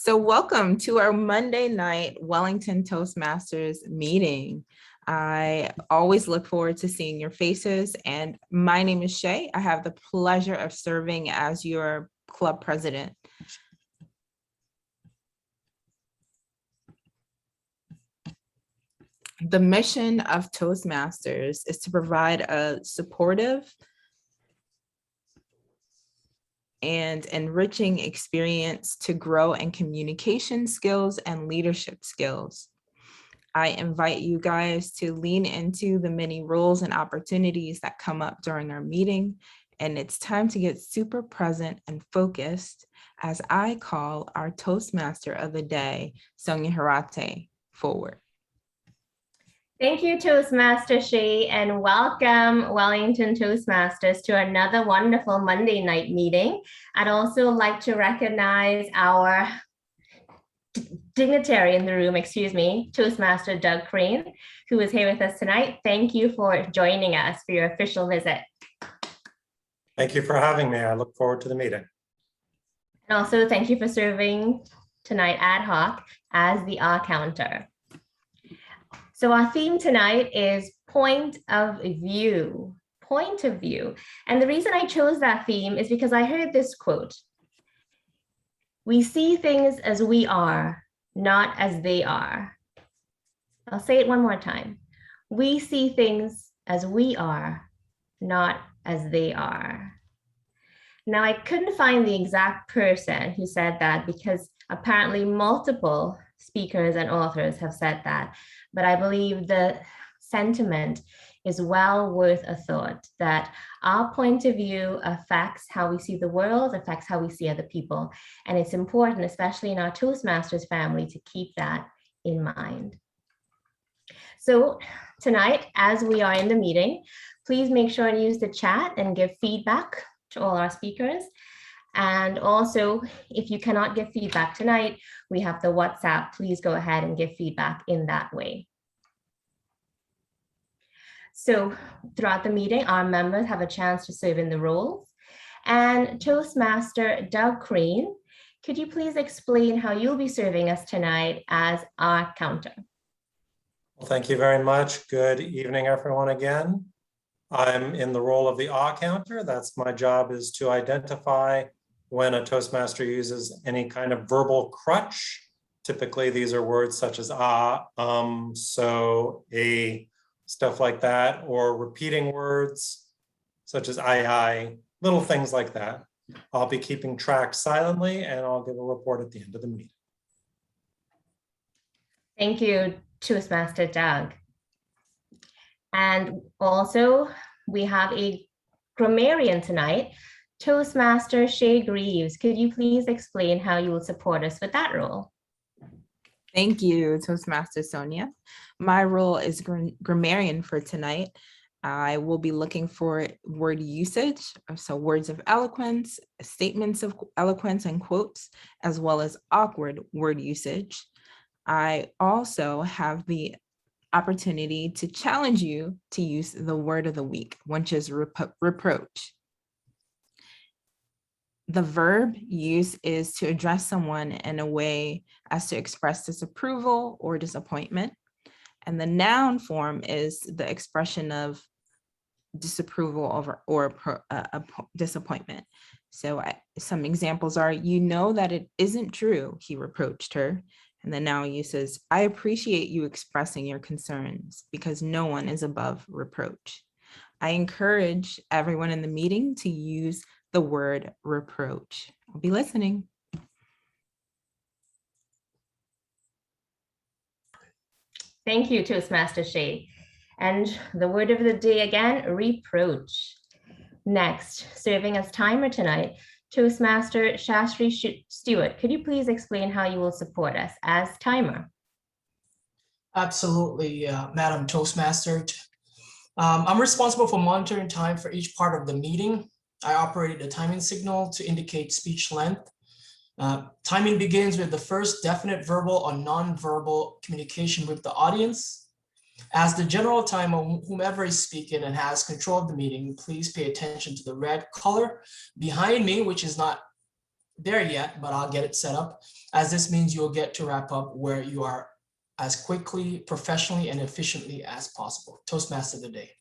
So welcome to our Monday night Wellington Toastmasters meeting. I always look forward to seeing your faces, and my name is Shay. I have the pleasure of serving as your club president. The mission of Toastmasters is to provide a supportive and enriching experience to grow in communication skills and leadership skills. I invite you guys to lean into the many roles and opportunities that come up during our meeting, and it's time to get super present and focused as I call our Toastmaster of the day, Sonia Hirate, forward. Thank you, Toastmaster Shay, and welcome Wellington Toastmasters to another wonderful Monday night meeting. I'd also like to recognize our dignitary in the room, Toastmaster Doug Crane, who is here with us tonight. Thank you for joining us for your official visit. Thank you for having me. I look forward to the meeting. And also thank you for serving tonight ad hoc as the R counter. So our theme tonight is point of view. And the reason I chose that theme is because I heard this quote: "We see things as we are, not as they are." I'll say it one more time. We see things as we are, not as they are. Now, I couldn't find the exact person who said that because apparently multiple speakers and authors have said that, but I believe the sentiment is well worth a thought, that our point of view affects how we see the world, affects how we see other people. And it's important, especially in our Toastmasters family, to keep that in mind. So tonight, as we are in the meeting, please make sure to use the chat and give feedback to all our speakers. And also, if you cannot give feedback tonight, we have the WhatsApp. Please go ahead and give feedback in that way. So throughout the meeting, our members have a chance to serve in the roles. And Toastmaster Doug Crane, could you please explain how you'll be serving us tonight as our counter? Well, thank you very much. Good evening, everyone, again. I'm in the role of the ah counter. That's my job, is to identify when a Toastmaster uses any kind of verbal crutch. Typically, these are words such as so, a, stuff like that, or repeating words such as I, little things like that. I'll be keeping track silently, and I'll give a report at the end of the meeting. Thank you, Toastmaster Doug. And also, we have a grammarian tonight, Toastmaster Shay Greaves. Could you please explain how you will support us with that role? Thank you, Toastmaster Sonia. My role is grammarian for tonight. I will be looking for word usage, so words of eloquence, statements of eloquence and quotes, as well as awkward word usage. I also have the opportunity to challenge you to use the word of the week, which is reproach. The verb use is to address someone in a way as to express disapproval or disappointment. And the noun form is the expression of disapproval or disappointment. So some examples are, you know that it isn't true, he reproached her. And the noun use is, I appreciate you expressing your concerns because no one is above reproach. I encourage everyone in the meeting to use the word reproach. I'll be listening. Thank you, Toastmaster Shay. And the word of the day again, reproach. Next, serving as timer tonight, Toastmaster Shastri Stewart, could you please explain how you will support us as timer? Absolutely, Madam Toastmaster. I'm responsible for monitoring time for each part of the meeting. I operated a timing signal to indicate speech length. Timing begins with the first definite verbal or non-verbal communication with the audience. As the general timer, whomever is speaking and has control of the meeting, please pay attention to the red color behind me, which is not there yet, but I'll get it set up, as this means you'll get to wrap up where you are as quickly, professionally, and efficiently as possible. Toastmaster of the day.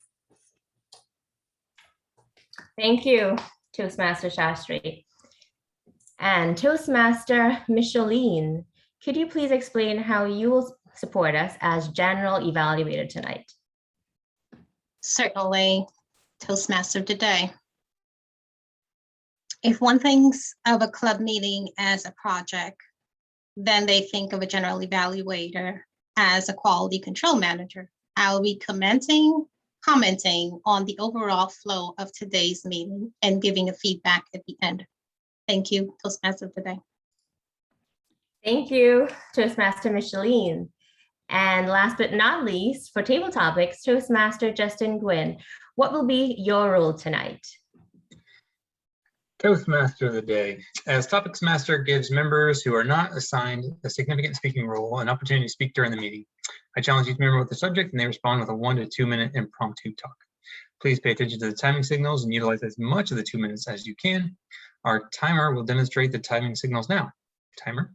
Thank you, Toastmaster Shastri. And Toastmaster Micheline, could you please explain how you will support us as general evaluator tonight? Certainly, Toastmaster today. If one thinks of a club meeting as a project, then they think of a general evaluator as a quality control manager. I'll be commenting on the overall flow of today's meeting and giving a feedback at the end. Thank you, Toastmaster today. Thank you, Toastmaster Micheline. And last but not least, for table topics, Toastmaster Justin Gwynn, what will be your role tonight? Toastmaster of the day. As Topics Master gives members who are not assigned a significant speaking role an opportunity to speak during the meeting. I challenge each member with a subject and they respond with a 1 to 2 minute impromptu talk. Please pay attention to the timing signals and utilize as much of the 2 minutes as you can. Our timer will demonstrate the timing signals now. Timer.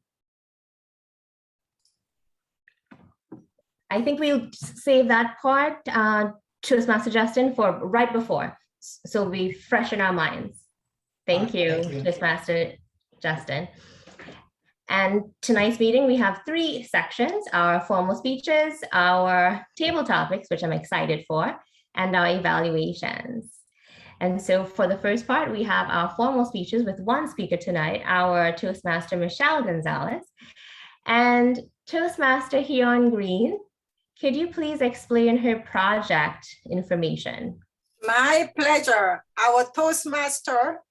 I think we'll save that part, Toastmaster Justin, for right before, so we fresh in our minds. Thank you, Toastmaster Justin. And tonight's meeting, we have 3 sections: our formal speeches, our table topics, which I'm excited for, and our evaluations. And so for the first part, we have our formal speeches with 1 speaker tonight, our Toastmaster Michelle Gonzalez. And Toastmaster Hyun Green, could you please explain her project information? My pleasure. Our Toastmaster,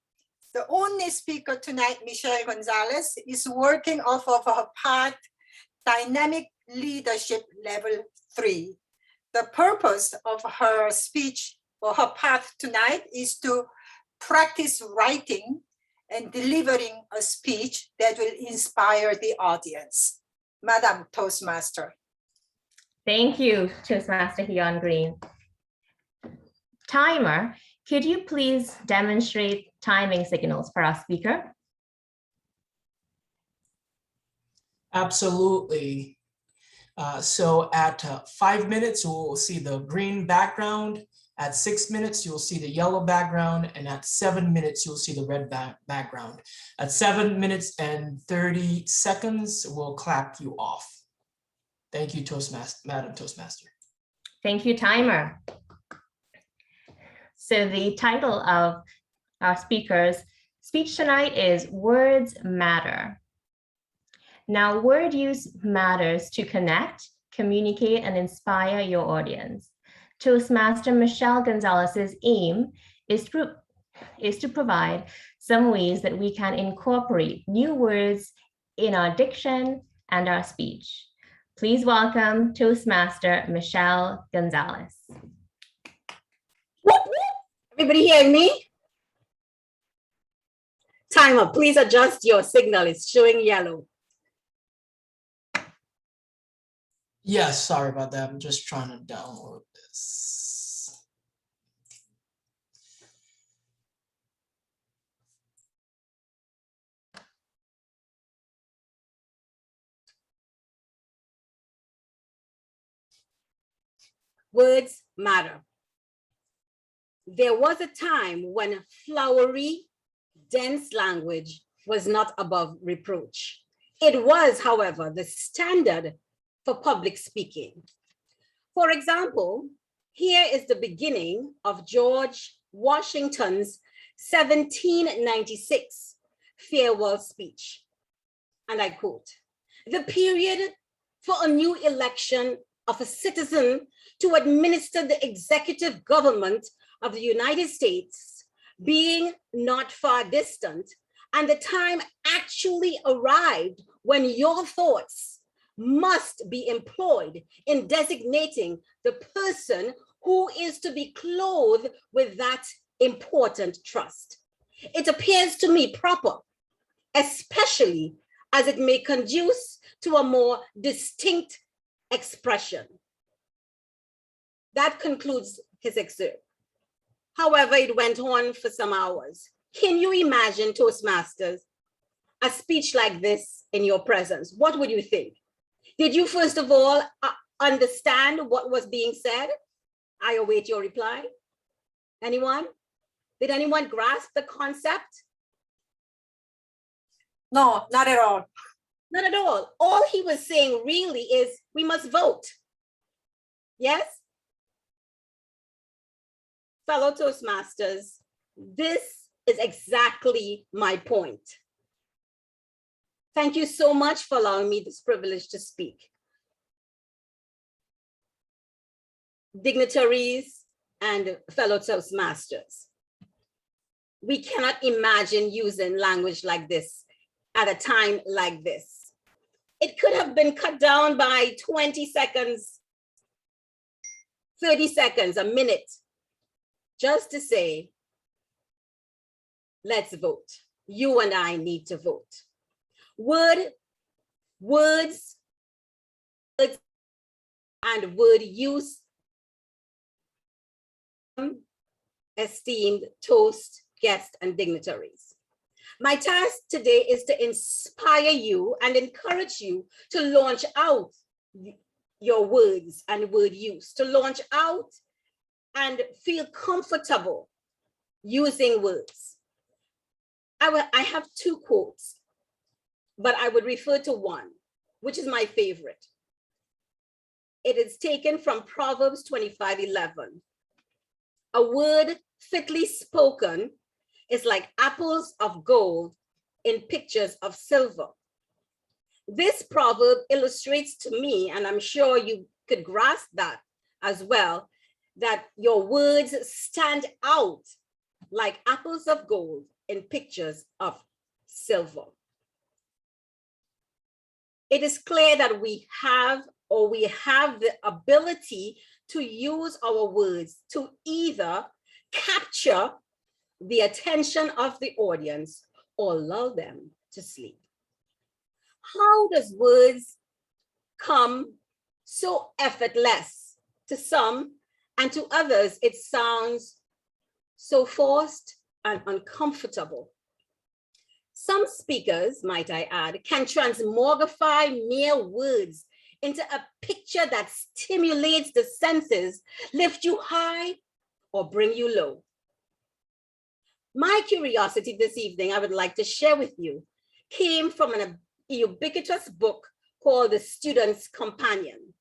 the only speaker tonight, Michelle Gonzalez, is working off of her path, Dynamic Leadership Level 3. The purpose of her speech or her path tonight is to practice writing and delivering a speech that will inspire the audience. Madam Toastmaster. Thank you, Toastmaster Hyun Green. Timer, could you please demonstrate timing signals for our speaker? Absolutely. So at 5 minutes, we'll see the green background. At 6 minutes, you'll see the yellow background. And at 7 minutes, you'll see the red background. At 7 minutes and 30 seconds, we'll clap you off. Thank you, Madam Toastmaster. Thank you, timer. So the title of our speaker's speech tonight is Words Matter. Now, word use matters to connect, communicate, and inspire your audience. Toastmaster Michelle Gonzalez's aim is to provide some ways that we can incorporate new words in our diction and our speech. Please welcome Toastmaster Michelle Gonzalez. Everybody hearing me? Timer, please adjust your signal. It's showing yellow. Yes, sorry about that. I'm just trying to download this. Words matter. There was a time when flowery, dense language was not above reproach. It was, however, the standard for public speaking. For example, here is the beginning of George Washington's 1796 farewell speech. And I quote, "The period for a new election of a citizen to administer the executive government of the United States being not far distant, and the time actually arrived when your thoughts must be employed in designating the person who is to be clothed with that important trust. It appears to me proper, especially as it may conduce to a more distinct expression." That concludes his excerpt. However, it went on for some hours. Can you imagine, Toastmasters, a speech like this in your presence, what would you think? Did you first of all understand what was being said? I await your reply. Anyone? Did anyone grasp the concept? No, not at all. Not at all. All he was saying really is we must vote. Yes? Fellow Toastmasters, this is exactly my point. Thank you so much for allowing me this privilege to speak. Dignitaries and fellow Toastmasters, we cannot imagine using language like this at a time like this. It could have been cut down by 20 seconds, 30 seconds, a minute, just to say, let's vote. You and I need to vote. Words, and word use, esteemed toast, guests, and dignitaries. My task today is to inspire you and encourage you to launch out your words and word use, to launch out and feel comfortable using words. I have two quotes, but I would refer to one, which is my favorite. It is taken from Proverbs 25:11. A word fitly spoken is like apples of gold in pictures of silver. This proverb illustrates to me, and I'm sure you could grasp that as well, that your words stand out like apples of gold in pictures of silver. It is clear that we have the ability to use our words to either capture the attention of the audience or lull them to sleep. How does words come so effortless to some, and to others it sounds so forced and uncomfortable? Some speakers, might I add, can transmogrify mere words into a picture that stimulates the senses, lift you high or bring you low. My curiosity this evening, I would like to share with you, came from an ubiquitous book called The Student's Companion.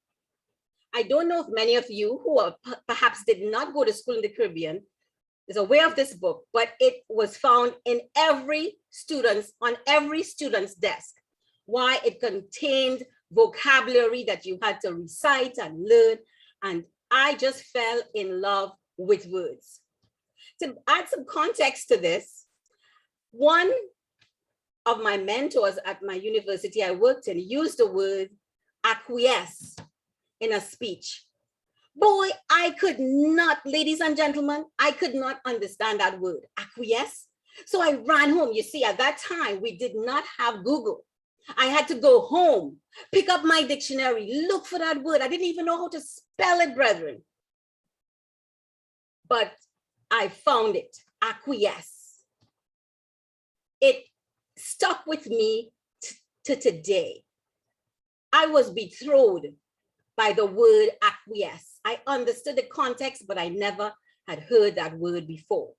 I don't know if many of you who perhaps did not go to school in the Caribbean is aware of this book, but it was found in on every student's desk. Why? It contained vocabulary that you had to recite and learn, and I just fell in love with words. To add some context to this, one of my mentors at my university I worked in used the word acquiesce in a speech. Boy, I could not, ladies and gentlemen, I could not understand that word, acquiesce. So I ran home. You see, at that time, we did not have Google. I had to go home, pick up my dictionary, look for that word. I didn't even know how to spell it, brethren. But I found it, acquiesce. It stuck with me to today. I was betrothed by the word acquiesce. I understood the context, but I never had heard that word before.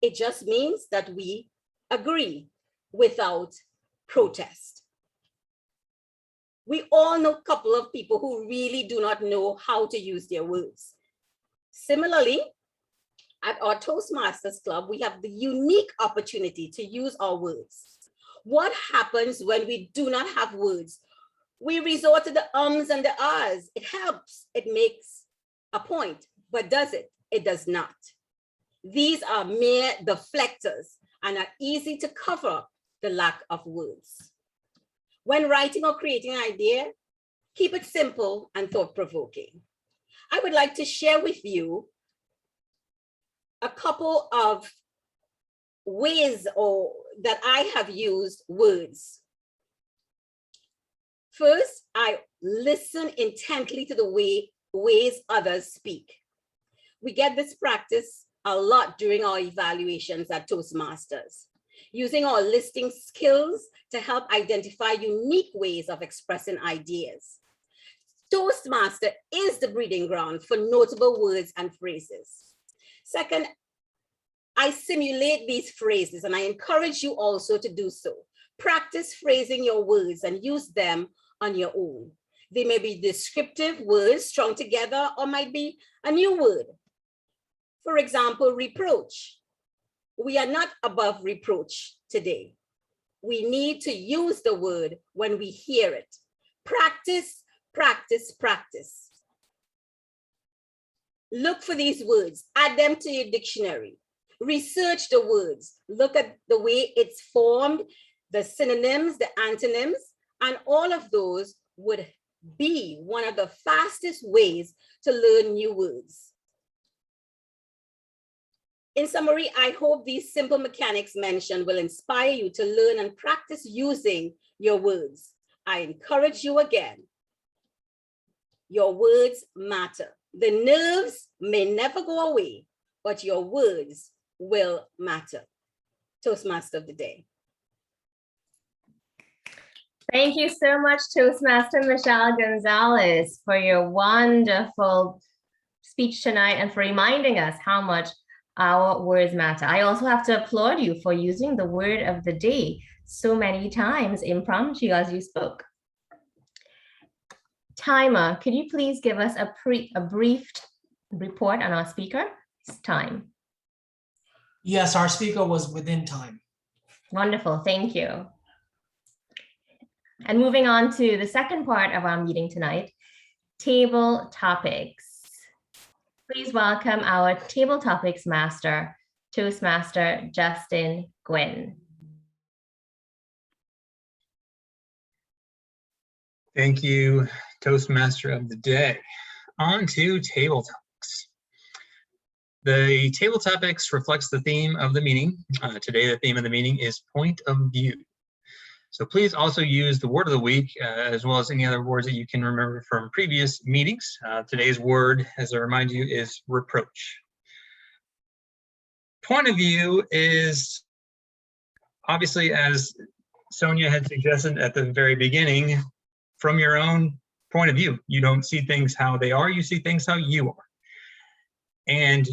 It just means that we agree without protest. We all know a couple of people who really do not know how to use their words. Similarly, at our Toastmasters Club, we have the unique opportunity to use our words. What happens when we do not have words? We resort to the ums and the ahs. It helps, it makes a point, but does it? It does not. These are mere deflectors and are easy to cover the lack of words. When writing or creating an idea, keep it simple and thought-provoking. I would like to share with you a couple of ways that I have used words. First, I listen intently to the ways others speak. We get this practice a lot during our evaluations at Toastmasters. using our listing skills to help identify unique ways of expressing ideas. Toastmaster is the breeding ground for notable words and phrases. Second, I simulate these phrases and I encourage you also to do so. Practice phrasing your words and use them on your own. They may be descriptive words strung together or might be a new word. For example, reproach. We are not above reproach today. We need to use the word when we hear it. Practice, practice, practice. Look for these words, add them to your dictionary. Research the words, look at the way it's formed, the synonyms, the antonyms, and all of those would be one of the fastest ways to learn new words. In summary, I hope these simple mechanics mentioned will inspire you to learn and practice using your words. I encourage you again. Your words matter. The nerves may never go away, but your words will matter. Toastmaster of the day. Thank you so much, Toastmaster Michelle Gonzalez, for your wonderful speech tonight and for reminding us how much our words matter. I also have to applaud you for using the word of the day so many times impromptu as you spoke. Timer, could you please give us a brief report on our speaker? It's time. Yes, our speaker was within time. Wonderful, thank you. And moving on to the second part of our meeting tonight, table topics. Please welcome our table topics master, Toastmaster Justin Gwynn. Thank you, Toastmaster of the day. On to table topics. The table topics reflects the theme of the meeting. Today, the theme of the meeting is point of view. So please also use the word of the week, as well as any other words that you can remember from previous meetings. Today's word, as I remind you, is reproach. Point of view is obviously, as Sonia had suggested at the very beginning, from your own point of view. You don't see things how they are, you see things how you are. And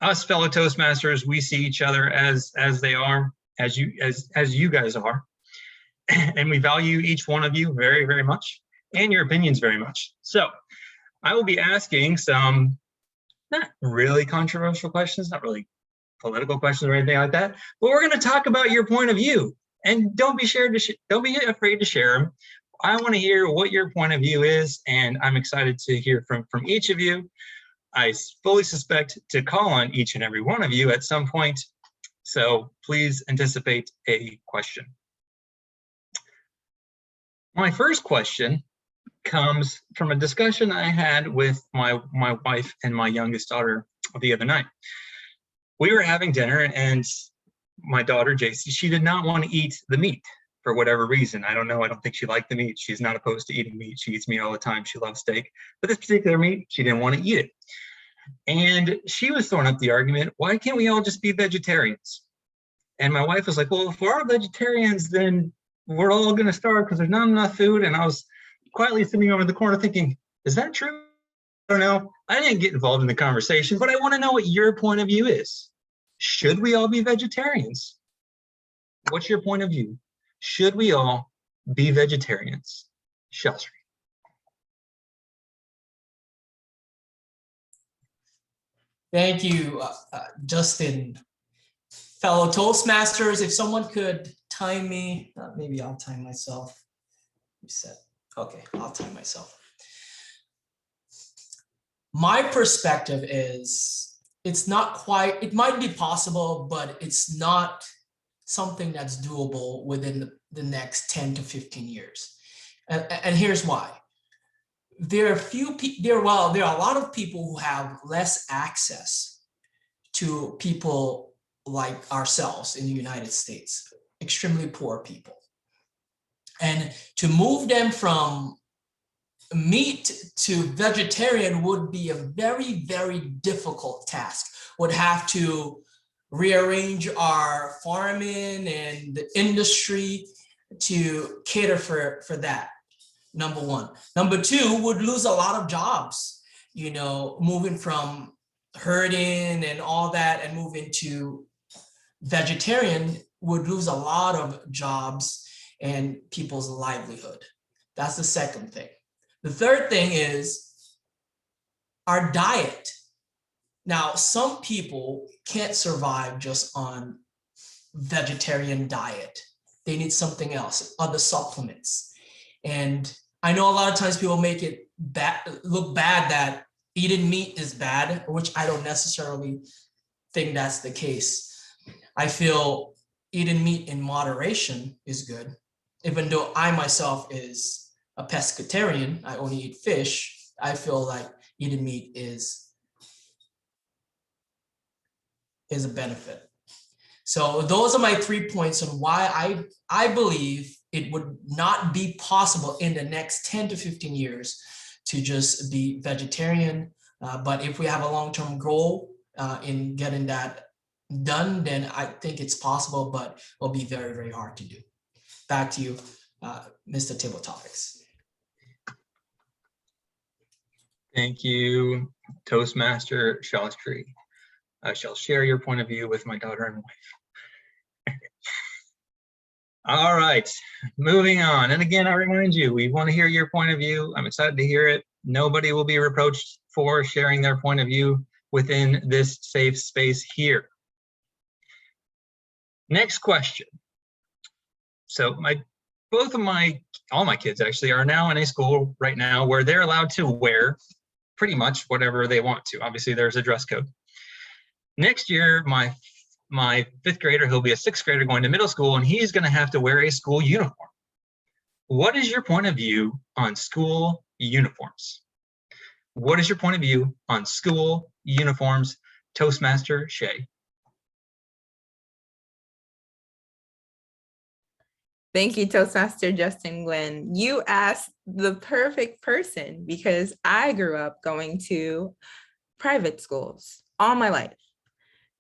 us fellow Toastmasters, we see each other as they are, as you guys are. And we value each one of you very, very much, and your opinions very much. So I will be asking some not really controversial questions, not really political questions or anything like that, but we're going to talk about your point of view. And don't be afraid to share them. I want to hear what your point of view is, and I'm excited to hear from each of you. I fully suspect to call on each and every one of you at some point, so please anticipate a question. My first question comes from a discussion I had with my wife and my youngest daughter the other night. We were having dinner, and my daughter, JC, she did not want to eat the meat for whatever reason. I don't know. I don't think she liked the meat. She's not opposed to eating meat. She eats meat all the time. She loves steak. But this particular meat, she didn't want to eat it. And she was throwing up the argument, why can't we all just be vegetarians? And my wife was like, well, if we're all vegetarians, then we're all going to starve because there's not enough food. And I was quietly sitting over in the corner thinking, is that true? I don't know. I didn't get involved in the conversation, but I want to know what your point of view is. Should we all be vegetarians? What's your point of view? Should we all be vegetarians? Shasri. Thank you, Justin. Fellow Toastmasters, if someone could time me, maybe I'll time myself. Reset. Okay, I'll time myself. My perspective is, it's not quite, it might be possible, but it's not something that's doable within the next 10 to 15 years. And here's why. There are a lot of people who have less access to people like ourselves in the United States, extremely poor people. And to move them from meat to vegetarian would be a very, very difficult task. Would have to rearrange our farming and the industry to cater for that. Number one. Number two, would lose a lot of jobs, you know, moving from herding and all that and moving to vegetarian would lose a lot of jobs and people's livelihood. That's the second thing. The third thing is our diet. Now, some people can't survive just on vegetarian diet. They need something else, other supplements. And I know a lot of times people make it look bad that eating meat is bad, which I don't necessarily think that's the case. I feel eating meat in moderation is good, even though I myself is a pescatarian, I only eat fish. I feel like eating meat is a benefit. So those are my 3 points on why I believe it would not be possible in the next 10 to 15 years to just be vegetarian. But if we have a long-term goal in getting that done, then I think it's possible, but it'll be very, very hard to do. Back to you, Mr. Table Topics. Thank you, Toastmaster Shastri. I shall share your point of view with my daughter and wife. All right, moving on. And again, I remind you, we want to hear your point of view. I'm excited to hear it. Nobody will be reproached for sharing their point of view within this safe space here. Next question. So all my kids actually are now in a school right now where they're allowed to wear pretty much whatever they want to. Obviously, there's a dress code. Next year, my 5th grader, he'll be a 6th grader going to middle school, and he's going to have to wear a school uniform. What is your point of view on school uniforms? What is your point of view on school uniforms, Toastmaster Shay? Thank you, Toastmaster Justin Glenn. You asked the perfect person because I grew up going to private schools all my life,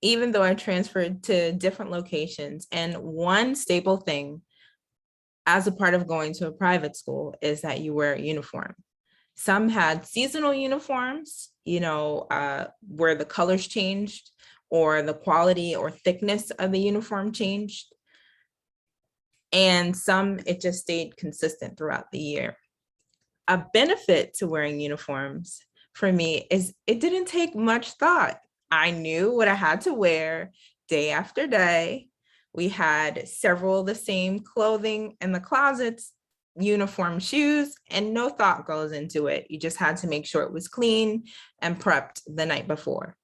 even though I transferred to different locations. And one staple thing as a part of going to a private school is that you wear a uniform. Some had seasonal uniforms, you know, where the colors changed or the quality or thickness of the uniform changed. And some, it just stayed consistent throughout the year. A benefit to wearing uniforms for me is it didn't take much thought. I knew what I had to wear day after day. We had several of the same clothing in the closets, uniform shoes, and no thought goes into it. You just had to make sure it was clean and prepped the night before.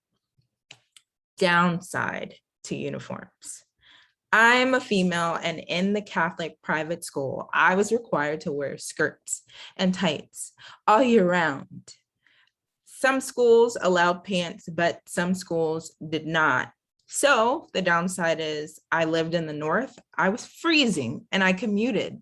Downside to uniforms. I'm a female, and in the Catholic private school, I was required to wear skirts and tights all year round. Some schools allowed pants, but some schools did not. So the downside is I lived in the north, I was freezing, and I commuted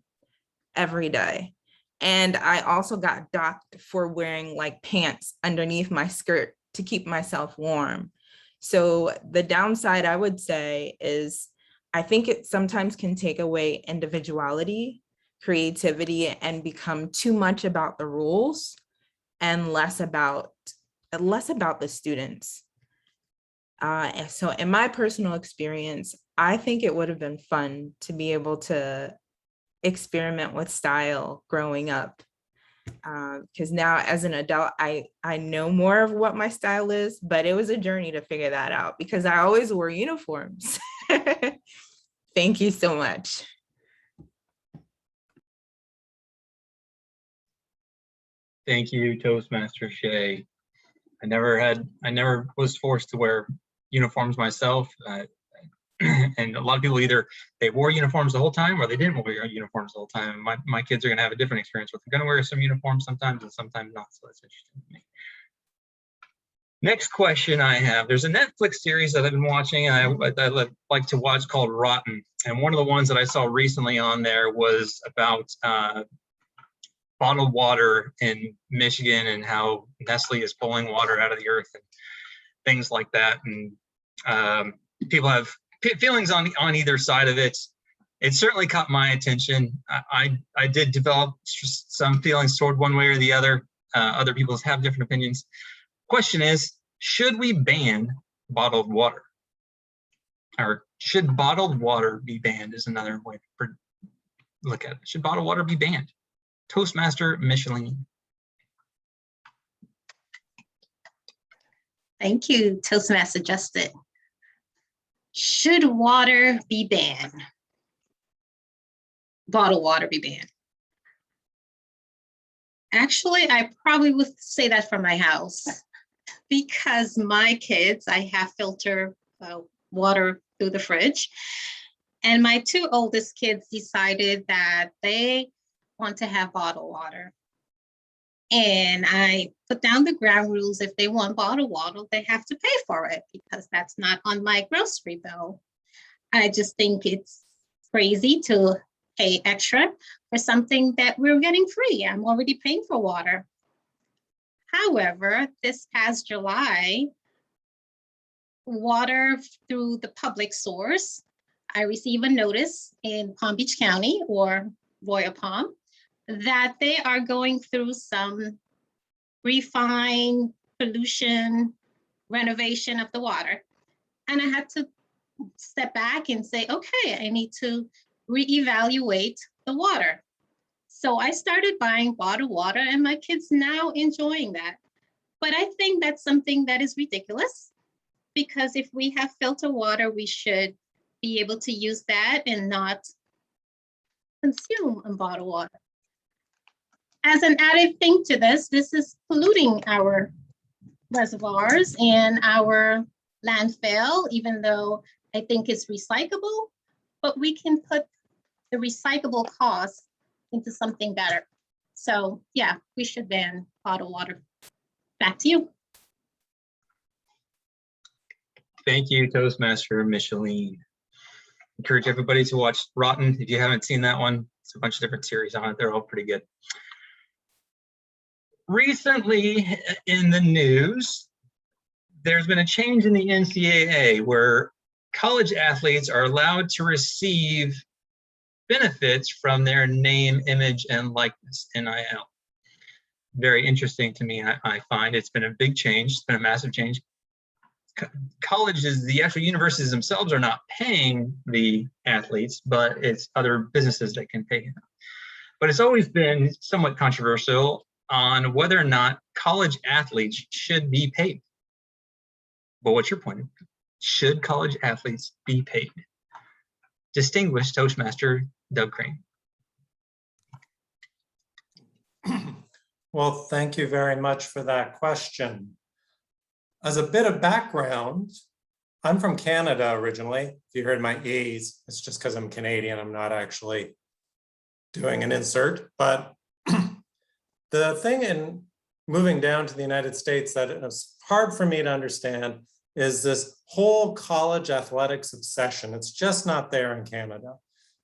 every day. And I also got docked for wearing like pants underneath my skirt to keep myself warm. So the downside, I would say, is I think it sometimes can take away individuality, creativity, and become too much about the rules and less about the students. And so in my personal experience, I think it would have been fun to be able to experiment with style growing up. Because now as an adult, I know more of what my style is, but it was a journey to figure that out because I always wore uniforms. Thank you so much. Thank you, Toastmaster Shay. I never was forced to wear uniforms myself. And a lot of people either they wore uniforms the whole time or they didn't wear uniforms the whole time. My kids are going to have a different experience with. They're going to wear some uniforms sometimes and sometimes not. So that's interesting to me. Next question I have, there's a Netflix series that I've been watching I like to watch called Rotten. And one of the ones that I saw recently on there was about bottled water in Michigan and how Nestle is pulling water out of the earth and things like that. And people have feelings on either side of it. It certainly caught my attention. I did develop some feelings toward one way or the other. Other people have different opinions. Question is, should we ban bottled water? Or should bottled water be banned is another way to look at it. Should bottled water be banned? Toastmaster Micheline. Thank you, Toastmaster Justin. Should water be banned? Bottled water be banned? Actually, I probably would say that for my house because my kids, I have filter water through the fridge. And my two oldest kids decided that they want to have bottled water. And I put down the ground rules. If they want bottled water, they have to pay for it because that's not on my grocery bill. I just think it's crazy to pay extra for something that we're getting free. I'm already paying for water. However, this past July, water through the public source, I received a notice in Palm Beach County or Royal Palm that they are going through some refine, pollution, renovation of the water. And I had to step back and say, okay, I need to reevaluate the water. So I started buying bottled water and my kids now enjoying that. But I think that's something that is ridiculous because if we have filter water, we should be able to use that and not consume bottled water. As an added thing to this is polluting our reservoirs and our landfill, even though I think it's recyclable, but we can put the recyclable cost into something better. So yeah, we should ban bottled water. Back to you. Thank you, Toastmaster Micheline. Encourage everybody to watch Rotten if you haven't seen that one. It's a bunch of different series on it. They're all pretty good. Recently in the news, there's been a change in the NCAA where college athletes are allowed to receive benefits from their name, image, and likeness, NIL. Very interesting to me, I find. It's been a big change. It's been a massive change. Colleges, the actual universities themselves are not paying the athletes, but it's other businesses that can pay them. But it's always been somewhat controversial on whether or not college athletes should be paid. But what's your point? Should college athletes be paid? Distinguished Toastmaster Doug Crane. Well, thank you very much for that question. As a bit of background, I'm from Canada originally. If you heard my E's, it's just because I'm Canadian. I'm not actually doing an insert. But the thing in moving down to the United States that is hard for me to understand is this whole college athletics obsession. It's just not there in Canada.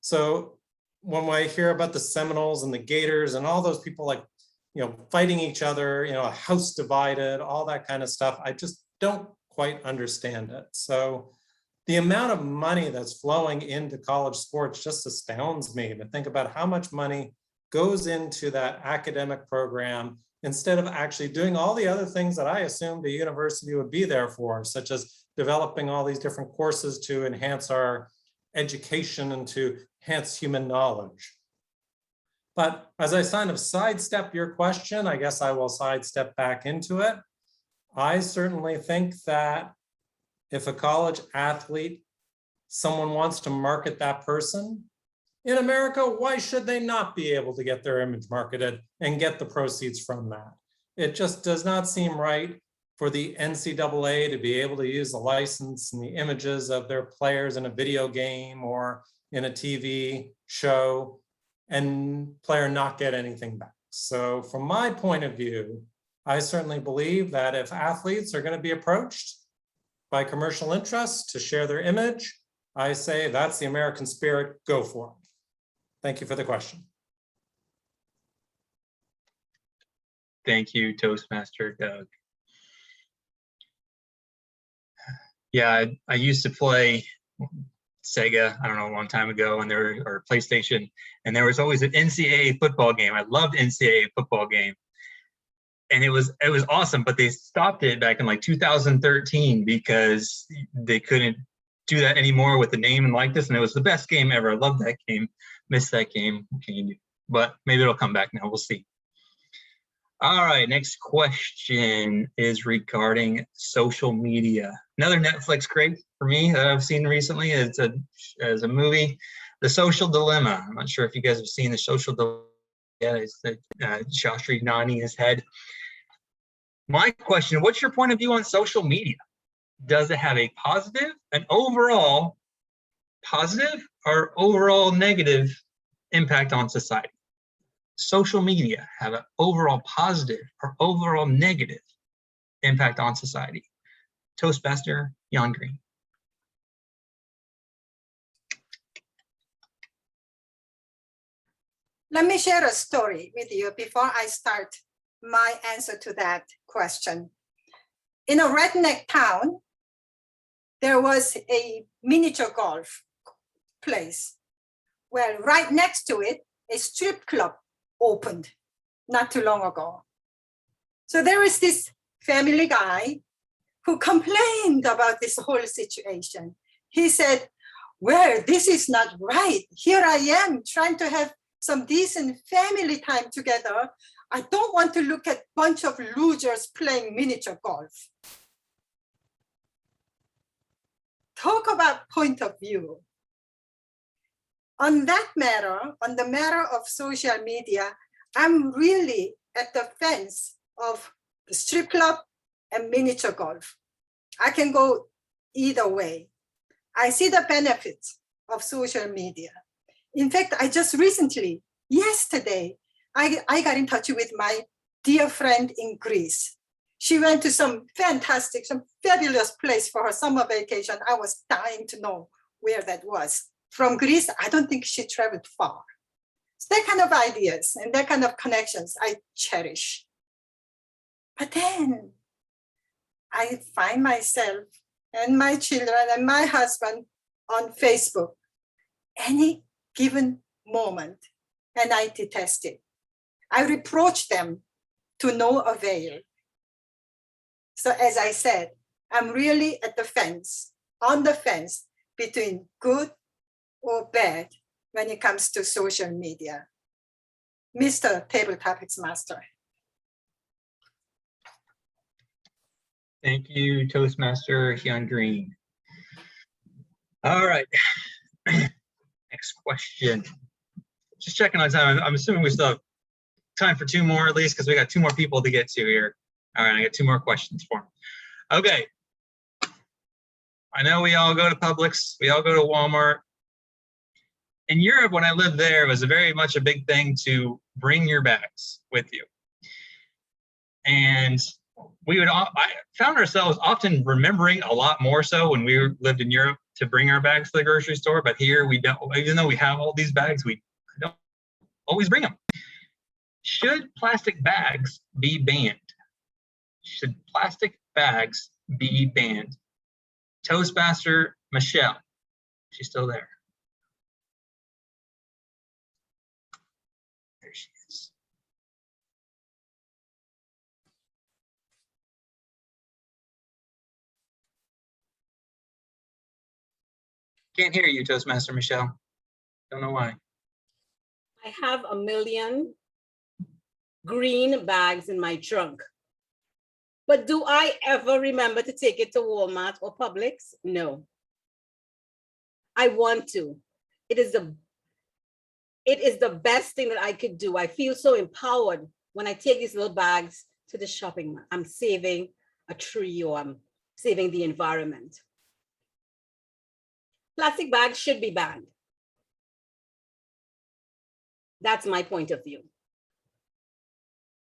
So when I hear about the Seminoles and the Gators and all those people like, fighting each other, a house divided, all that kind of stuff, I just don't quite understand it. So the amount of money that's flowing into college sports just astounds me to think about how much money goes into that academic program instead of actually doing all the other things that I assumed a university would be there for, such as developing all these different courses to enhance our education and to enhance human knowledge. But as I kind of sidestep your question, I guess I will sidestep back into it. I certainly think that if a college athlete, someone wants to market that person, in America, why should they not be able to get their image marketed and get the proceeds from that? It just does not seem right for the NCAA to be able to use the license and the images of their players in a video game or in a TV show and player not get anything back. So from my point of view, I certainly believe that if athletes are going to be approached by commercial interests to share their image, I say that's the American spirit, go for it. Thank you for the question. Thank you, Toastmaster Doug. Yeah, I used to play Sega, I don't know, a long time ago, and or PlayStation, and there was always an NCAA football game. I loved NCAA football game. And it was awesome, but they stopped it back in like 2013 because they couldn't do that anymore with the name and likeness. And it was the best game ever. I loved that game. Missed that game. What can you do? But maybe it'll come back now. We'll see. All right, next question is regarding social media. Another Netflix craze for me that I've seen recently is as a movie, The Social Dilemma. I'm not sure if you guys have seen The Social Dilemma. Yeah, it's Shastri nodding his head. My question, what's your point of view on social media? Does it have a positive, an overall positive or overall negative impact on society? Social media have an overall positive or overall negative impact on society? Toastmaster Jan Green. Let me share a story with you before I start my answer to that question. In a redneck town, there was a miniature golf place. Well, right next to it, a strip club opened not too long ago. So there is this family guy who complained about this whole situation. He said, well, this is not right. Here I am trying to have some decent family time together. I don't want to look at a bunch of losers playing miniature golf. Talk about point of view. On that matter, on the matter of social media, I'm really at the fence of the strip club and miniature golf. I can go either way. I see the benefits of social media. In fact, I just recently, yesterday, I got in touch with my dear friend in Greece. She went to some fantastic, some fabulous place for her summer vacation. I was dying to know where that was. From Greece, I don't think she traveled far. So that kind of ideas and that kind of connections I cherish. But then I find myself and my children and my husband on Facebook any given moment, and I detest it. I reproach them to no avail. So as I said, I'm really at the fence, on the fence between good or bad when it comes to social media. Mr. Table Topics Master. Thank you, Toastmaster Jan Green. All right, next question. Just checking on time. I'm assuming we still have time for two more at least, because we got two more people to get to here. All right, I got two more questions for them. Okay. I know we all go to Publix, we all go to Walmart. In Europe, when I lived there, it was very much a big thing to bring your bags with you. And I found ourselves often remembering a lot more so when we lived in Europe to bring our bags to the grocery store. But here we don't, even though we have all these bags, we don't always bring them. Should plastic bags be banned? Should plastic bags be banned? Toastmaster Michelle, she's still there. There she is. Can't hear you, Toastmaster Michelle. Don't know why. I have 1 million green bags in my trunk. But do I ever remember to take it to Walmart or Publix? No. I want to. It is the best thing that I could do. I feel so empowered when I take these little bags to the shopping mall. I'm saving a tree or I'm saving the environment. Plastic bags should be banned. That's my point of view.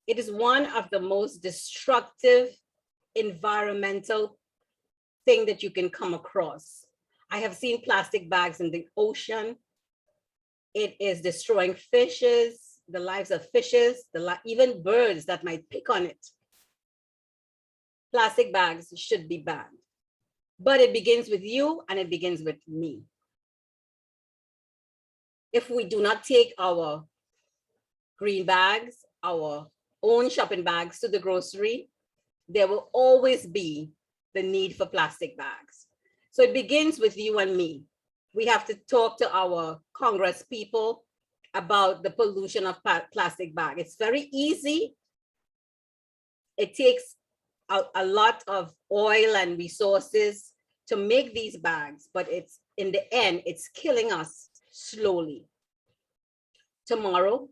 It is one of the most destructive environmental thing that you can come across. I have seen plastic bags in the ocean. It is destroying fishes, the lives of fishes, even birds that might pick on it. Plastic bags should be banned. but it begins with you and it begins with me. If we do not take our green bags, our own shopping bags to the grocery, there will always be the need for plastic bags. So it begins with you and me. We have to talk to our Congress people about the pollution of plastic bag. It's very easy. It takes a lot of oil and resources to make these bags, but it's in the end, it's killing us slowly. Tomorrow,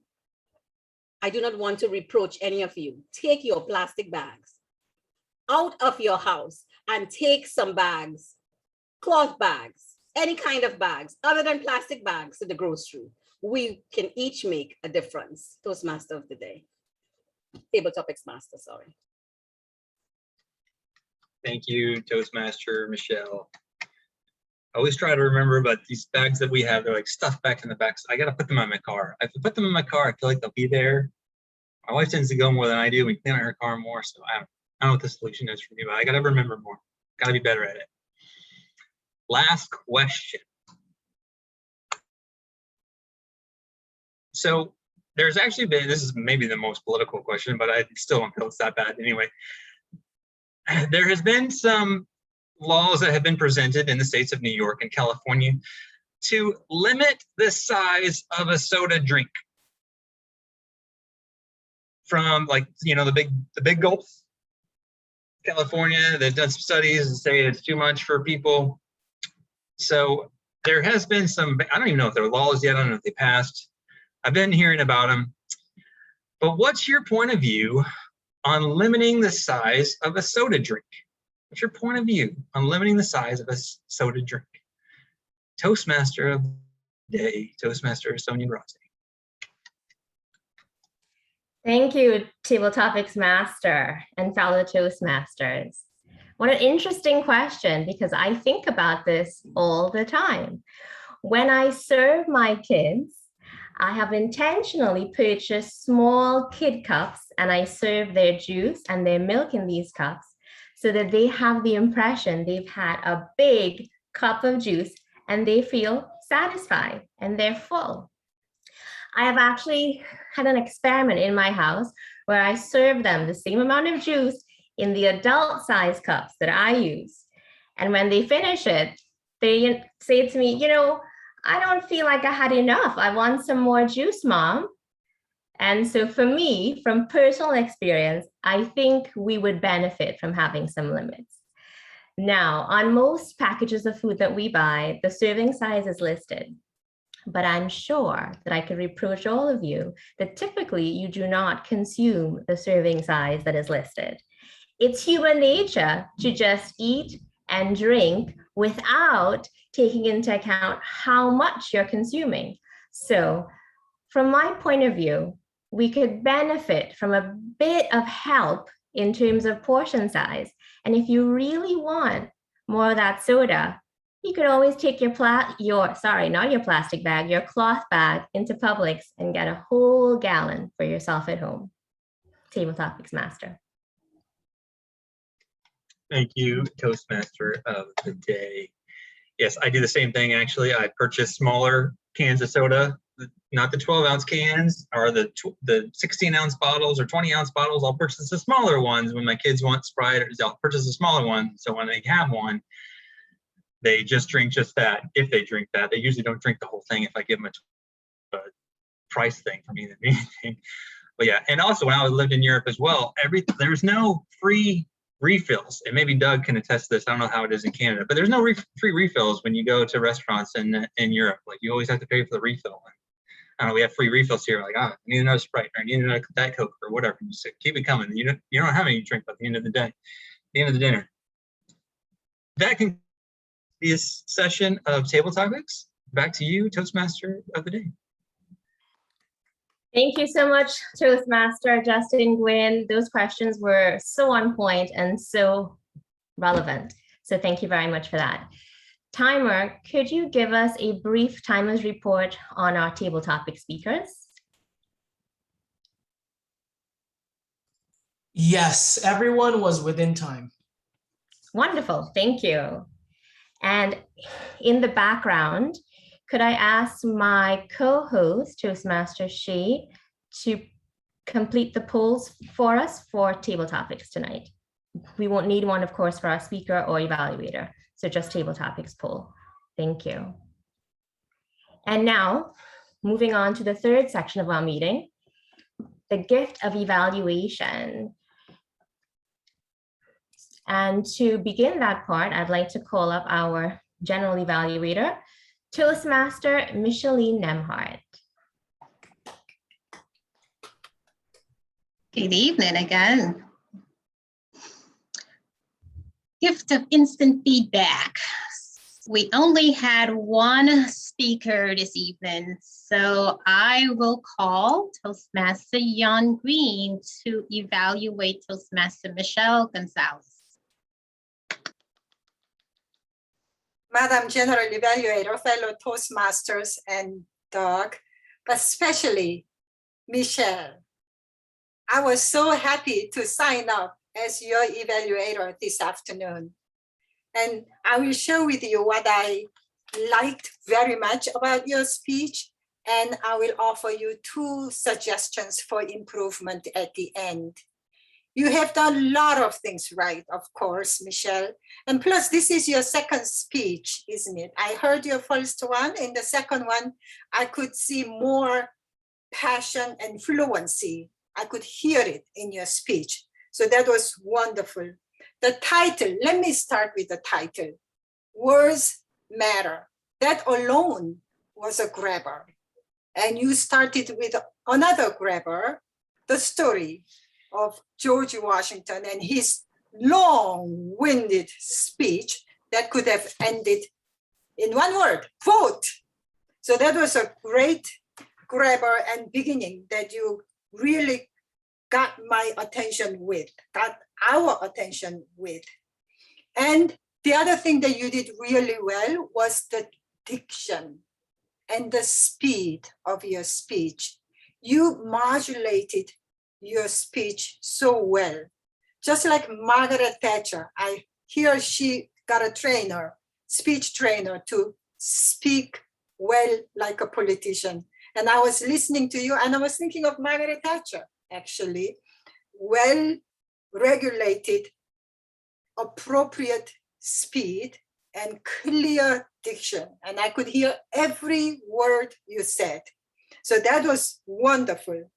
I do not want to reproach any of you. Take your plastic bags out of your house and take some bags, cloth bags, any kind of bags other than plastic bags to the grocery. We can each make a difference. Toastmaster of the day. Table Topics Master, sorry. Thank you, Toastmaster Michelle. I always try to remember about these bags that we have. They're like stuffed back in the back. So I got to put them in my car. If I put them in my car, I feel like they'll be there. My wife tends to go more than I do. We clean out her car more. So I don't know what the solution is for me, but I got to remember more. Got to be better at it. Last question. So there's actually been, this is maybe the most political question, but I still don't feel it's that bad anyway. There has been some laws that have been presented in the states of New York and California to limit the size of a soda drink from, like, you know, the big gulps. California, they've done some studies and say it's too much for people. So there has been some, I don't even know if there are laws yet. I don't know if they passed. I've been hearing about them. But what's your point of view on limiting the size of a soda drink? What's your point of view on limiting the size of a soda drink? Toastmaster of the day, Toastmaster Sonia Rossi. Thank you, Table Topics Master and fellow Toastmasters. What an interesting question, because I think about this all the time. When I serve my kids, I have intentionally purchased small kid cups and I serve their juice and their milk in these cups so that they have the impression they've had a big cup of juice and they feel satisfied and they're full. I have actually had an experiment in my house where I serve them the same amount of juice in the adult size cups that I use. And when they finish it, they say to me, you know, I don't feel like I had enough. I want some more juice, Mom. And so for me, from personal experience, I think we would benefit from having some limits. Now, on most packages of food that we buy, the serving size is listed. But I'm sure that I could reproach all of you that typically you do not consume the serving size that is listed. It's human nature to just eat and drink without taking into account how much you're consuming. So from my point of view, we could benefit from a bit of help in terms of portion size. And if you really want more of that soda, you could always take your cloth bag into Publix and get a whole gallon for yourself at home. Table Topics Master. Thank you, Toastmaster of the day. Yes, I do the same thing, actually. I purchase smaller cans of soda, not the 12-ounce cans or the 16-ounce bottles or 20-ounce bottles. I'll purchase the smaller ones. When my kids want Sprite, I'll purchase a smaller one. So when they have one, they just drink just that. If they drink that, they usually don't drink the whole thing if I give them a price thing for me than anything. But yeah, and also when I lived in Europe as well, there's no free refills. And maybe Doug can attest to this. I don't know how it is in Canada, but there's no free refills when you go to restaurants in Europe. Like, you always have to pay for the refill. And I don't know, we have free refills here. Like, I need another Sprite or I need another Diet Coke or whatever. You just keep it coming. You don't have any drink by the end of the day, the end of the dinner. That can be a session of Table Topics. Back to you, Toastmaster of the day. Thank you so much, Toastmaster Justin Gwynn. Those questions were so on point and so relevant. So thank you very much for that. Timer, could you give us a brief timer's report on our table topic speakers? Yes, everyone was within time. Wonderful, thank you. And in the background, could I ask my co-host, Toastmaster Shi, to complete the polls for us for table topics tonight? We won't need one, of course, for our speaker or evaluator. So just table topics poll. Thank you. And now, moving on to the third section of our meeting, the gift of evaluation. And to begin that part, I'd like to call up our general evaluator, Toastmaster Micheline Nemhart. Good evening again. Gift of instant feedback. We only had one speaker this evening, so I will call Toastmaster Jan Green to evaluate Toastmaster Michelle Gonzalez. Madam General Evaluator, fellow Toastmasters and Doug, but especially Michelle. I was so happy to sign up as your evaluator this afternoon. And I will share with you what I liked very much about your speech, and I will offer you 2 suggestions for improvement at the end. You have done a lot of things right, of course, Michelle. And plus, this is your second speech, isn't it? I heard your first one. In the second one, I could see more passion and fluency. I could hear it in your speech. So that was wonderful. The title, let me start with the title. Words Matter. That alone was a grabber. And you started with another grabber, the story of George Washington and his long-winded speech that could have ended in one word, vote. So that was a great grabber and beginning that you really got my attention with, got our attention with. And the other thing that you did really well was the diction and the speed of your speech. You modulated your speech so well. Just like Margaret Thatcher, I hear she got a trainer, speech trainer, to speak well like a politician. And I was listening to you and I was thinking of Margaret Thatcher, actually. Well-regulated, appropriate speed and clear diction. And I could hear every word you said. So that was wonderful.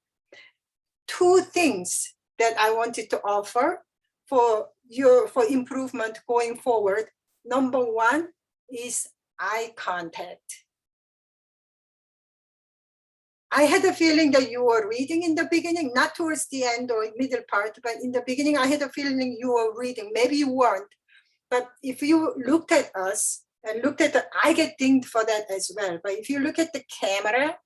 2 things that I wanted to offer for improvement going forward. Number 1 is eye contact. I had a feeling that you were reading in the beginning, not towards the end or middle part, but in the beginning, I had a feeling you were reading. Maybe you weren't, but if you looked at us and looked at I get dinged for that as well. But if you look at the camera,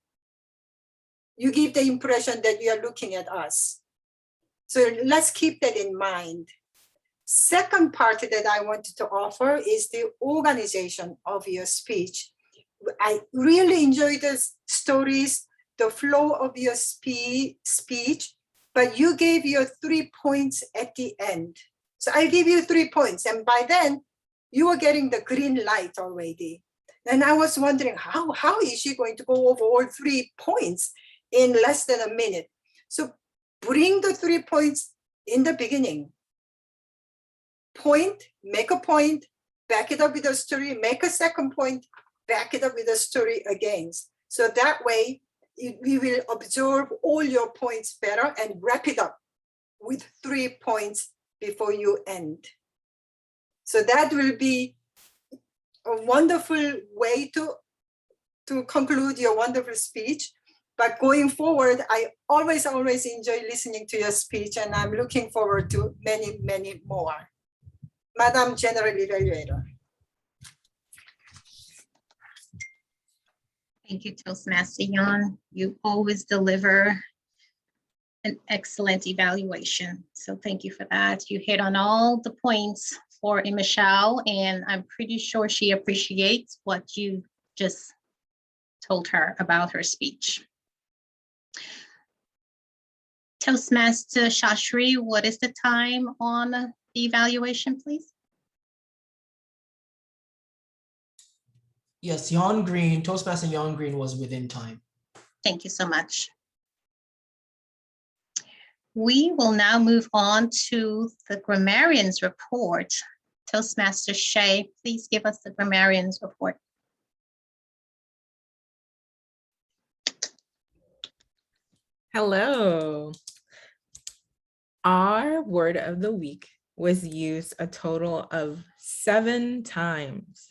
you give the impression that you are looking at us. So let's keep that in mind. Second part that I wanted to offer is the organization of your speech. I really enjoyed the stories, the flow of your speech, but you gave your 3 points at the end. So I give you 3 points, and by then you were getting the green light already. And I was wondering, how is she going to go over all 3 points in less than a minute? So bring the 3 points in the beginning. Point, make a point, back it up with a story, make a second point, back it up with a story again. So that way, we will absorb all your points better and wrap it up with 3 points before you end. So that will be a wonderful way to conclude your wonderful speech. But going forward, I always enjoy listening to your speech, and I'm looking forward to many, many more. Madam General Evaluator. Thank you, Toastmaster Jan. You always deliver an excellent evaluation. So thank you for that. You hit on all the points for Michelle, and I'm pretty sure she appreciates what you just told her about her speech. Toastmaster Shashri, what is the time on the evaluation, please? Yes, Jan Green, Toastmaster Jan Green was within time. Thank you so much. We will now move on to the Grammarians Report. Toastmaster Shay, please give us the Grammarians Report. Hello. Our word of the week was used a total of 7 times.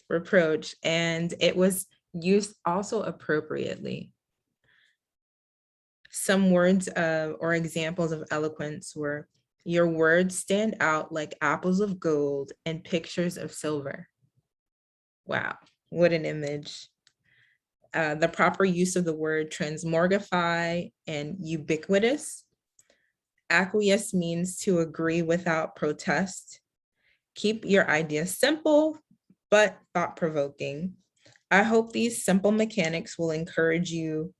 Reproach, and it was used also appropriately. Some words or examples of eloquence were, your words stand out like apples of gold and pictures of silver. Wow, what an image. The proper use of the word transmogrify and ubiquitous. Acquiesce means to agree without protest. Keep your ideas simple, but thought-provoking. I hope these simple mechanics will encourage you.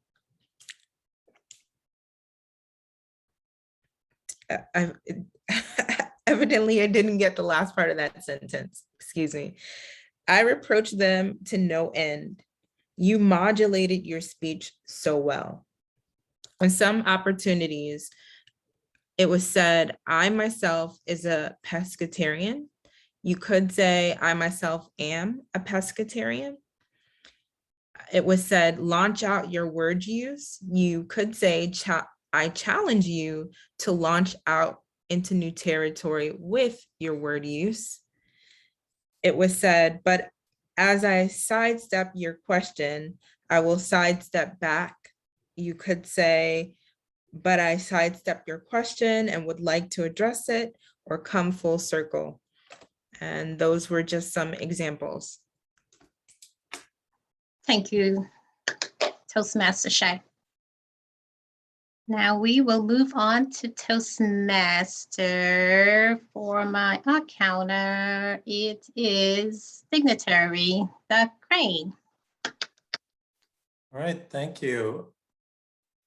Evidently, I didn't get the last part of that sentence. Excuse me. I reproach them to no end. You modulated your speech so well. On some opportunities, it was said, I myself is a pescatarian. You could say, I myself am a pescatarian. It was said, launch out your word use. You could say, I challenge you to launch out into new territory with your word use. It was said, but as I sidestep your question, I will sidestep back. You could say, but I sidestep your question and would like to address it, or come full circle. And those were just some examples. Thank you, Toastmaster Shay. Now we will move on to Toastmaster. For my counter, it is dignitary, the Crane. All right, thank you.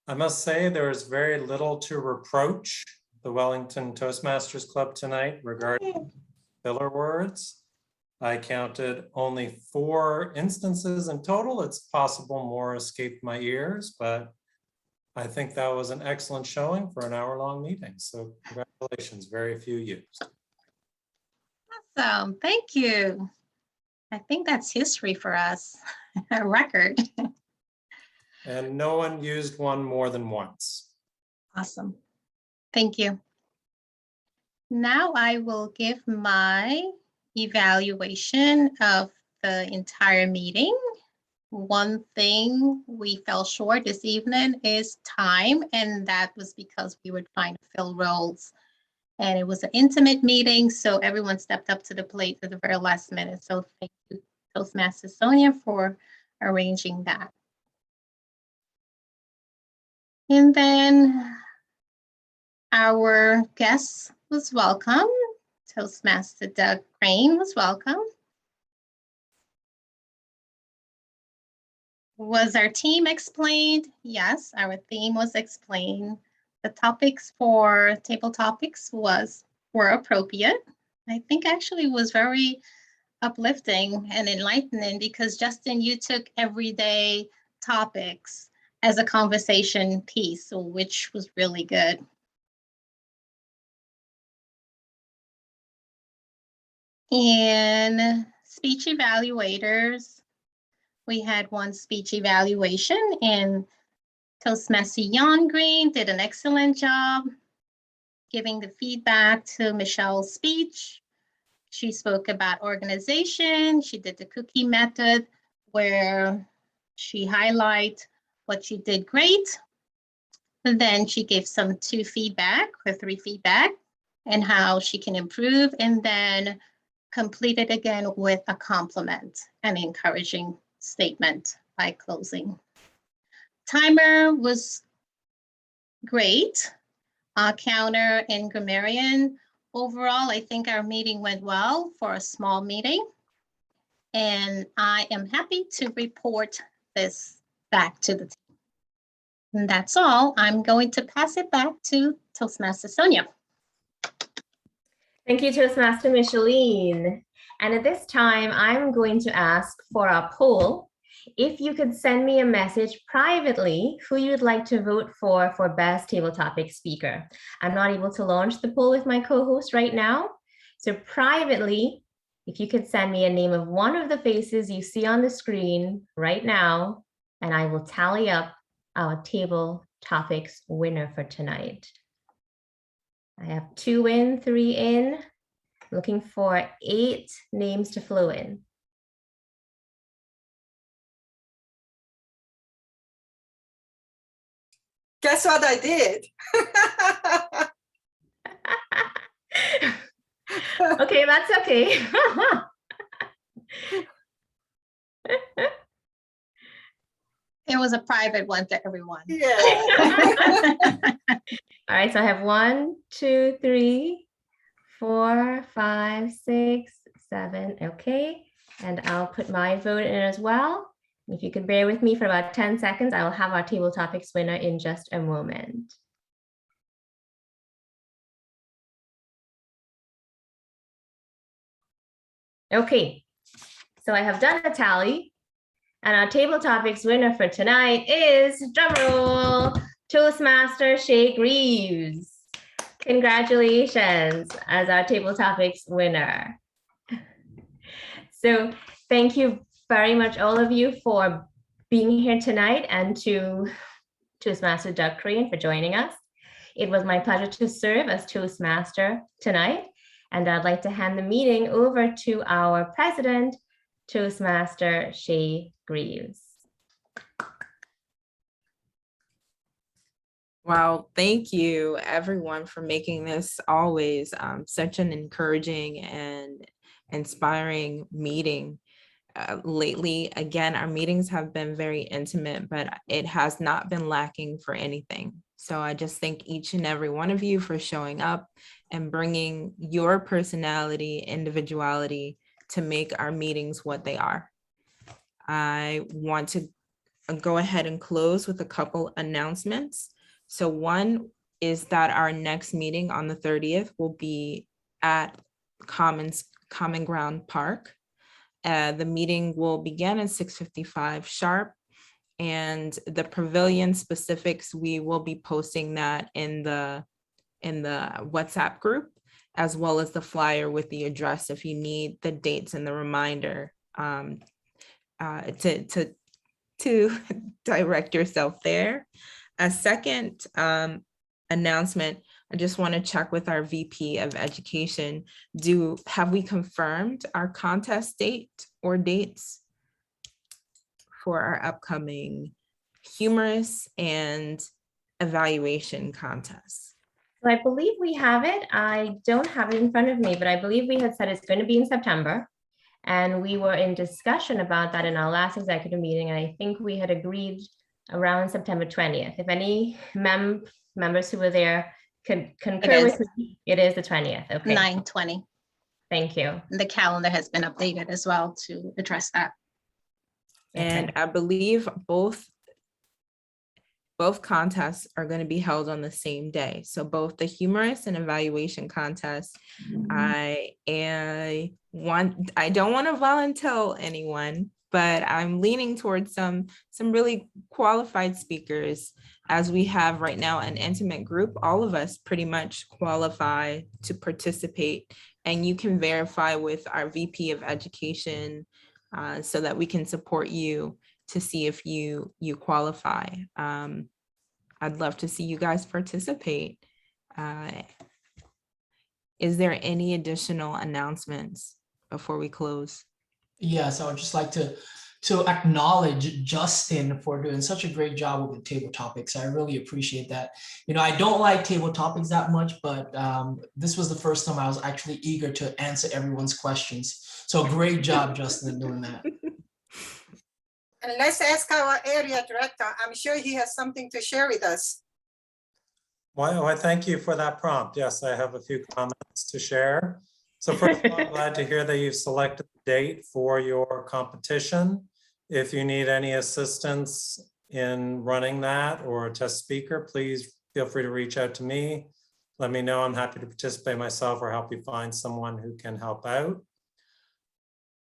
I must say there is very little to reproach the Wellington Toastmasters Club tonight regarding filler words. I counted only 4 instances in total. It's possible more escaped my ears, but I think that was an excellent showing for an hour-long meeting. So congratulations, very few used. Awesome, thank you. I think that's history for us, a record. And no one used one more than once. Awesome, thank you. Now I will give my evaluation of the entire meeting. One thing we fell short this evening is time, and that was because we were trying to fill roles. And it was an intimate meeting, so everyone stepped up to the plate at the very last minute. So thank you, Toastmaster Sonia, for arranging that. And then our guest was welcome. Toastmaster Doug Crane was welcome. Was our team explained? Yes, our theme was explained. The topics for table topics were appropriate. I think actually was very uplifting and enlightening because Justin, you took everyday topics as a conversation piece, which was really good. And speech evaluators, we had one speech evaluation, and Toastmaster Jan Green did an excellent job giving the feedback to Michelle's speech. She spoke about organization. She did the cookie method where she highlighted what she did great. And then she gave some 2 feedback or 3 feedback and how she can improve, and then completed again with a compliment and encouraging statement by closing. Timer was great. Counter and grammarian. Overall, I think our meeting went well for a small meeting. And I am happy to report this back to the team. And that's all. I'm going to pass it back to Toastmaster Sonia. Thank you, Toastmaster Micheline. And at this time, I'm going to ask for a poll. If you could send me a message privately who you'd like to vote for best table topic speaker. I'm not able to launch the poll with my co-host right now. So privately, if you could send me a name of one of the faces you see on the screen right now, and I will tally up our table topics winner for tonight. I have 2 in, 3 in, looking for 8 names to flow in. Guess what I did? Okay, that's okay. It was a private one to everyone. Yeah. All right, so I have 1, 2, 3, 4, 5, 6, 7. Okay, and I'll put my vote in as well. If you could bear with me for about 10 seconds, I will have our table topics winner in just a moment. Okay, so I have done a tally, and our table topics winner for tonight is, drumroll, Toastmaster Shay Greaves. Congratulations as our table topics winner. So thank you very much, all of you, for being here tonight, and to Toastmaster Doug Crane for joining us. It was my pleasure to serve as Toastmaster tonight, and I'd like to hand the meeting over to our president, Toastmaster Shay Greaves. Wow, thank you everyone for making this always such an encouraging and inspiring meeting. Lately, again, our meetings have been very intimate, but it has not been lacking for anything. So I just thank each and every one of you for showing up and bringing your personality, individuality to make our meetings what they are. I want to go ahead and close with a couple announcements. So one is that our next meeting on the 30th will be at Common Ground Park. The meeting will begin at 6:55 sharp, and the pavilion specifics, we will be posting that in the WhatsApp group, as well as the flyer with the address if you need the dates and the reminder to direct yourself there. A second announcement, I just want to check with our VP of Education. Have we confirmed our contest date or dates for our upcoming Humorous and Evaluation contests? So I believe we have it. I don't have it in front of me, but I believe we had said it's going to be in September. And we were in discussion about that in our last executive meeting. And I think we had agreed around September 20th. If any members who were there could concur with me, it is the 20th. Okay. 9/20. Thank you. The calendar has been updated as well to address that. And I believe both contests are going to be held on the same day. So both the Humorous and Evaluation contests. I don't want to volunteer anyone, but I'm leaning towards some really qualified speakers, as we have right now an intimate group. All of us pretty much qualify to participate, and you can verify with our VP of Education so that we can support you to see if you qualify. I'd love to see you guys participate. Is there any additional announcements before we close? Yes, I would just like to acknowledge Justin for doing such a great job with the table topics. I really appreciate that. You know, I don't like table topics that much, but this was the first time I was actually eager to answer everyone's questions. So great job, Justin, in doing that. And let's ask our area director. I'm sure he has something to share with us. Well, I thank you for that prompt. Yes, I have a few comments to share. So first of all, I'm glad to hear that you've selected the date for your competition. If you need any assistance in running that or a test speaker, please feel free to reach out to me. Let me know. I'm happy to participate myself or help you find someone who can help out.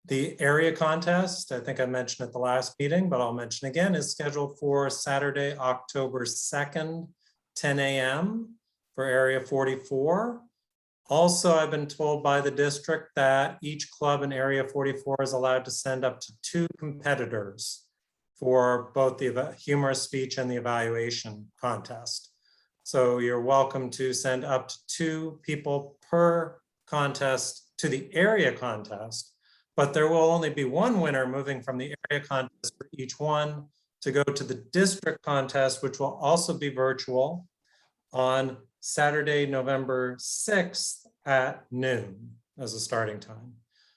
The area contest, I think I mentioned at the last meeting, but I'll mention again, is scheduled for Saturday, October 2nd, 10 a.m. for Area 44. Also, I've been told by the district that each club in Area 44 is allowed to send up to 2 competitors for both the humorous speech and the evaluation contest. So you're welcome to send up to 2 people per contest to the area contest, but there will only be 1 winner moving from the area contest for each one to go to the district contest, which will also be virtual on Saturday, November 6th at noon as a starting time.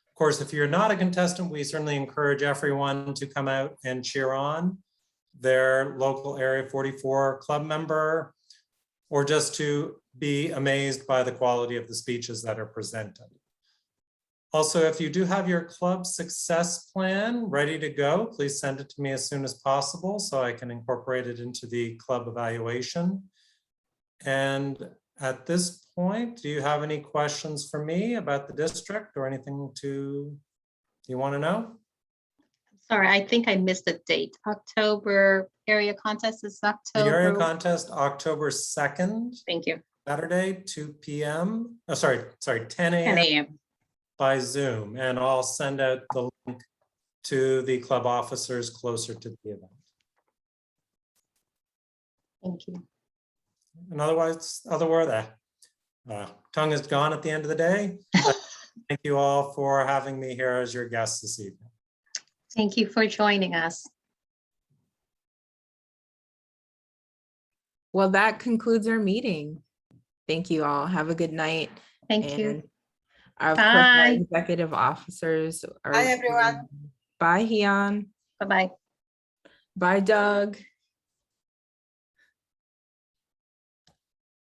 Of course, if you're not a contestant, we certainly encourage everyone to come out and cheer on their local Area 44 club member, or just to be amazed by the quality of the speeches that are presented. Also, if you do have your club success plan ready to go, please send it to me as soon as possible so I can incorporate it into the club evaluation. And at this point, do you have any questions for me about the district or anything you want to know? Sorry, I think I missed the date. October area contest is The area October. contest, October 2nd, Thank you. Saturday, 2 p.m. Oh, sorry, 10 10 a.m. a.m. by Zoom, and I'll send out the link to the club officers closer to the event. Thank you. And otherwise, tongue is gone at the end of the day. Thank you all for having me here as your guest this evening. Thank you for joining us. Well, that concludes our meeting. Thank you all. Have a good night. Thank you. And of course, our Bye. executive officers are. Bye, everyone. Bye, Hyun. Bye-bye. Bye, Doug.